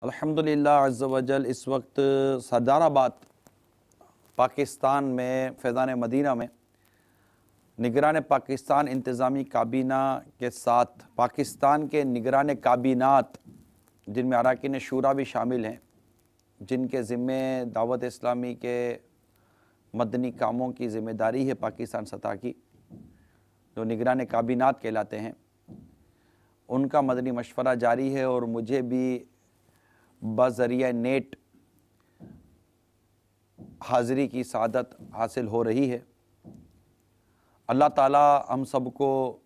الحمدللہ عز و جل اس وقت سردار آباد پاکستان میں فیضان مدینہ میں نگران پاکستان انتظامی کابینہ کے ساتھ پاکستان کے نگران کابینات جن میں اراکین شورا بھی شامل ہیں، جن کے ذمے دعوت اسلامی کے مدنی کاموں کی ذمہ داری ہے پاکستان سطح کی، جو نگران کابینات کہلاتے ہیں، ان کا مدنی مشورہ جاری ہے اور مجھے بھی بذریعہ نیٹ حاضری کی سعادت حاصل ہو رہی ہے۔ اللہ تعالی ہم سب کو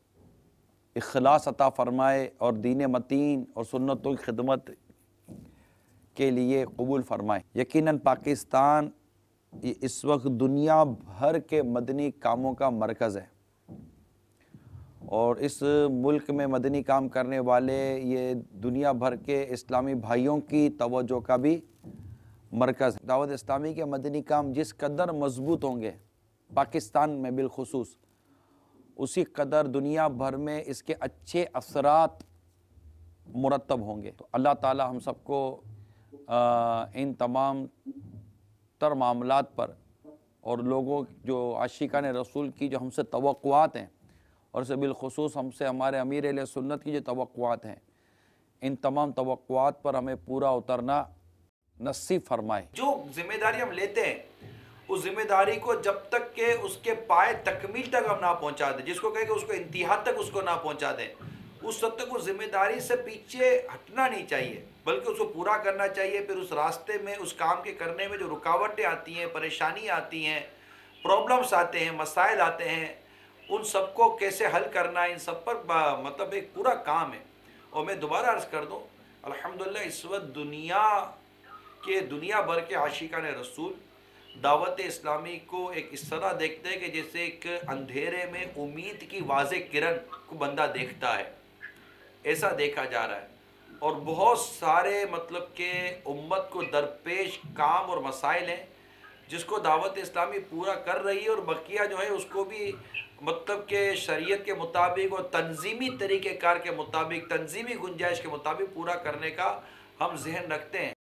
اخلاص عطا فرمائے اور دین متین اور سنتوں کی خدمت کے لیے قبول فرمائے۔ یقیناً پاکستان اس وقت دنیا بھر کے مدنی کاموں کا مرکز ہے، اور اس ملک میں مدنی کام کرنے والے یہ دنیا بھر کے اسلامی بھائیوں کی توجہ کا بھی مرکز ہے۔ دعوت اسلامی کے مدنی کام جس قدر مضبوط ہوں گے پاکستان میں بالخصوص، اسی قدر دنیا بھر میں اس کے اچھے اثرات مرتب ہوں گے۔ تو اللہ تعالی ہم سب کو ان تمام تر معاملات پر اور لوگوں جو عاشقان رسول کی جو ہم سے توقعات ہیں، اور سے بالخصوص ہم سے ہمارے امیر اہل سنت کی جو توقعات ہیں، ان تمام توقعات پر ہمیں پورا اترنا نصیب فرمائے۔ جو ذمہ داری ہم لیتے ہیں اس ذمہ داری کو جب تک کہ اس کے پائے تکمیل تک ہم نہ پہنچا دیں، جس کو کہے کہ اس کو انتہا تک اس کو نہ پہنچا دیں، اس وقت تک وہ ذمہ داری سے پیچھے ہٹنا نہیں چاہیے، بلکہ اس کو پورا کرنا چاہیے۔ پھر اس راستے میں اس کام کے کرنے میں جو رکاوٹیں آتی ہیں، پریشانی آتی ہیں، پرابلمز آتے ہیں، مسائل آتے ہیں، ان سب کو کیسے حل کرنا ہے، ان سب پر مطلب ایک پورا کام ہے۔ اور میں دوبارہ عرض کر دوں، الحمدللہ اس وقت دنیا بھر کے عاشقان رسول دعوت اسلامی کو ایک اس طرح دیکھتے ہیں کہ جیسے ایک اندھیرے میں امید کی واضح کرن کو بندہ دیکھتا ہے، ایسا دیکھا جا رہا ہے۔ اور بہت سارے مطلب کہ امت کو درپیش کام اور مسائل ہیں جس کو دعوت اسلامی پورا کر رہی ہے، اور بقیہ جو ہے اس کو بھی مطلب کہ شریعت کے مطابق اور تنظیمی طریقہ کار کے مطابق، تنظیمی گنجائش کے مطابق پورا کرنے کا ہم ذہن رکھتے ہیں۔